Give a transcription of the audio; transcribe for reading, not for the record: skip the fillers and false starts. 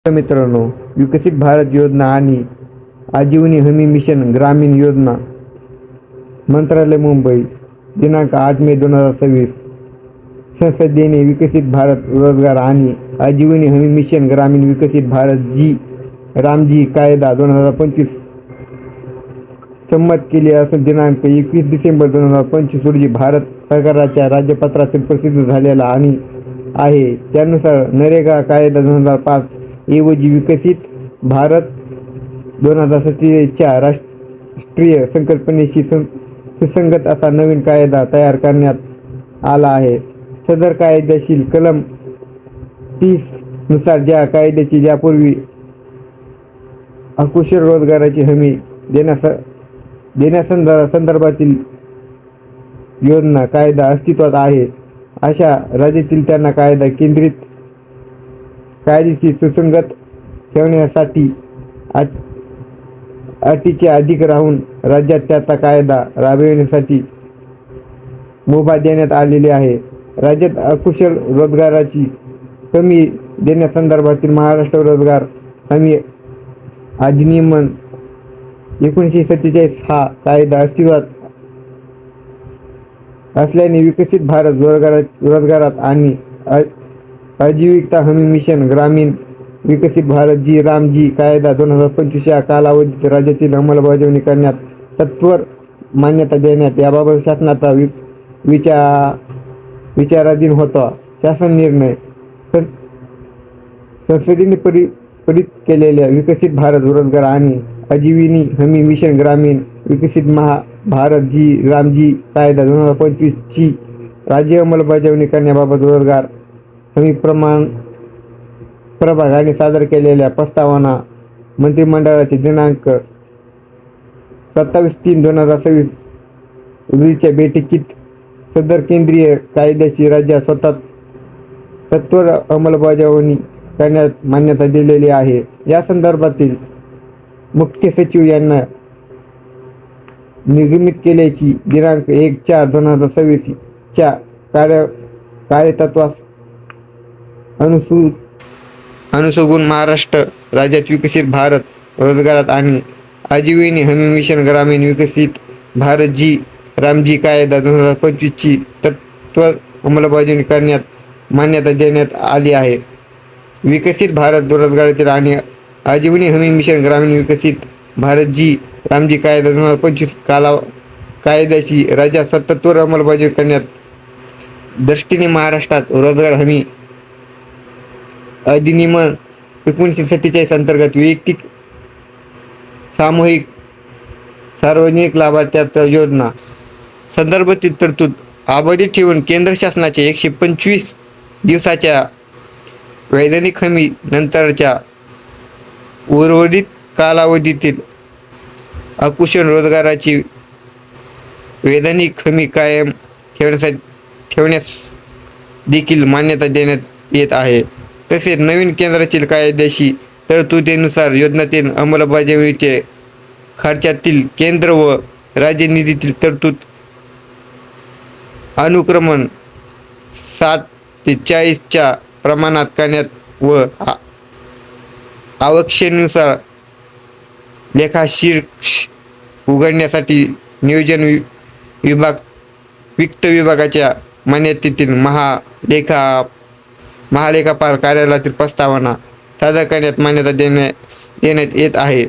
मित्रांनो, विकसित भारत योजना आणि आजीवनी हमी मिशन ग्रामीण योजना मंत्रालय मुंबई दिनांक 8 मे 2026 संसदेने विकसित भारत रोजगार आणि आजीवनी हमी मिशन ग्रामीण विकसित भारत रामजी कायदा 2025 संमत केली असून दिनांक 21 डिसेंबर 2025 रोजी भारत सरकारच्या राज्यपत्रातील प्रसिद्ध झालेला आणि आहे. त्यानुसार नरेगा कायदा 2005 ऐवजी विकसित भारत 2047च्या राष्ट्रीय संकल्पनेशी सुसंगत असा नवीन कायदा तयार करण्यात आला आहे. सदर कायद्यातील कलम 30 नुसार ज्या कायद्याची यापूर्वी अकुशल रोजगाराची हमी देण्यासंदर्भातील योजना कायदा अस्तित्वात आहे अशा राज्यातील त्यांना कायद्याशी सुसंगत ठेवण्यासाठी अटीचे अधिक राहून राज्यात त्याचा कायदा राबविण्यासाठी मुभा देण्यात आलेली आहे. राज्यात अकुशल रोजगाराची हमी देण्यासंदर्भातील महाराष्ट्र रोजगार हमी अधिनियम 1947 हा कायदा अस्तित्वात असल्याने विकसित भारत रोजगारात आणि आजीविका हमी मिशन ग्रामीण विकसित भारत रामजी कायदा 2025 या कालावधीत राज्यातील अंमलबजावणी करण्यात तत्वर मान्यता देण्यात याबाबत शासनाचा विचाराधीन होता. शासन निर्णय संसदेने पारित केलेल्या विकसित भारत रोजगार आणि आजीवनी हमी मिशन ग्रामीण विकसित भारत रामजी कायदा 2025 ची राज्य अंमलबजावणी करण्याबाबत रोजगार हमी प्रभागाने सादर केलेल्या प्रस्तावना मंत्रिमंडळाचे दिनांक 27/3/2026 रोजीच्या बैठकीत सदर केंद्रीय कायद्याची राज्यात स्वतः तत्वर अंमलबजावणी करण्यास मान्यता दिलेली आहे. या संदर्भातील मुख्य सचिव यांना निर्गमित केल्याची दिनांक 1/4/2026 च्या कार्यतत्वास अनुसरून महाराष्ट्र राज्यात विकसित भारत रोजगारात आणि आजीवनी हमी मिशन ग्रामीण विकसित भारत रामजी कायदा 2025 ची तत्वर अंमलबजावणी करण्यात मान्यता देण्यात आली आहे. विकसित भारत रोजगारातील आणि आजीवनी हमी मिशन ग्रामीण विकसित भारत रामजी कायदा 2025 कायद्याची राज्यात सत्वर अंमलबजावणी करण्यात दृष्टीने महाराष्ट्रात रोजगार हमी अधिनियम 1947 अंतर्गत वैयक्तिक सामूहिक सार्वजनिक लाभार्थ्याच्या योजना संदर्भातील तरतूद अबाधित ठेवून केंद्र शासनाच्या 125 दिवसाच्या वैधानिक हमी नंतरच्या उर्वरित कालावधीतील अकुशल रोजगाराची वैधानिक हमी कायम ठेवण्यास देखील मान्यता देण्यात येत आहे. तसेच नवीन केंद्रातील कायद्याशी तरतुदीनुसार योजनेतील अंमलबजावणीचे खर्चातील केंद्र व राज्य निधीतील तरतूद अनुक्रमण 60 ते 40 च्या प्रमाणात करण्यात व आवश्यकतेनुसार लेखाशीर्ष उघडण्यासाठी नियोजन विभाग वित्त विभागाच्या मान्यतेतील महालेखापाल कार्यालयातील प्रस्तावना सादर करण्यात मान्यता देण्यात येत आहे.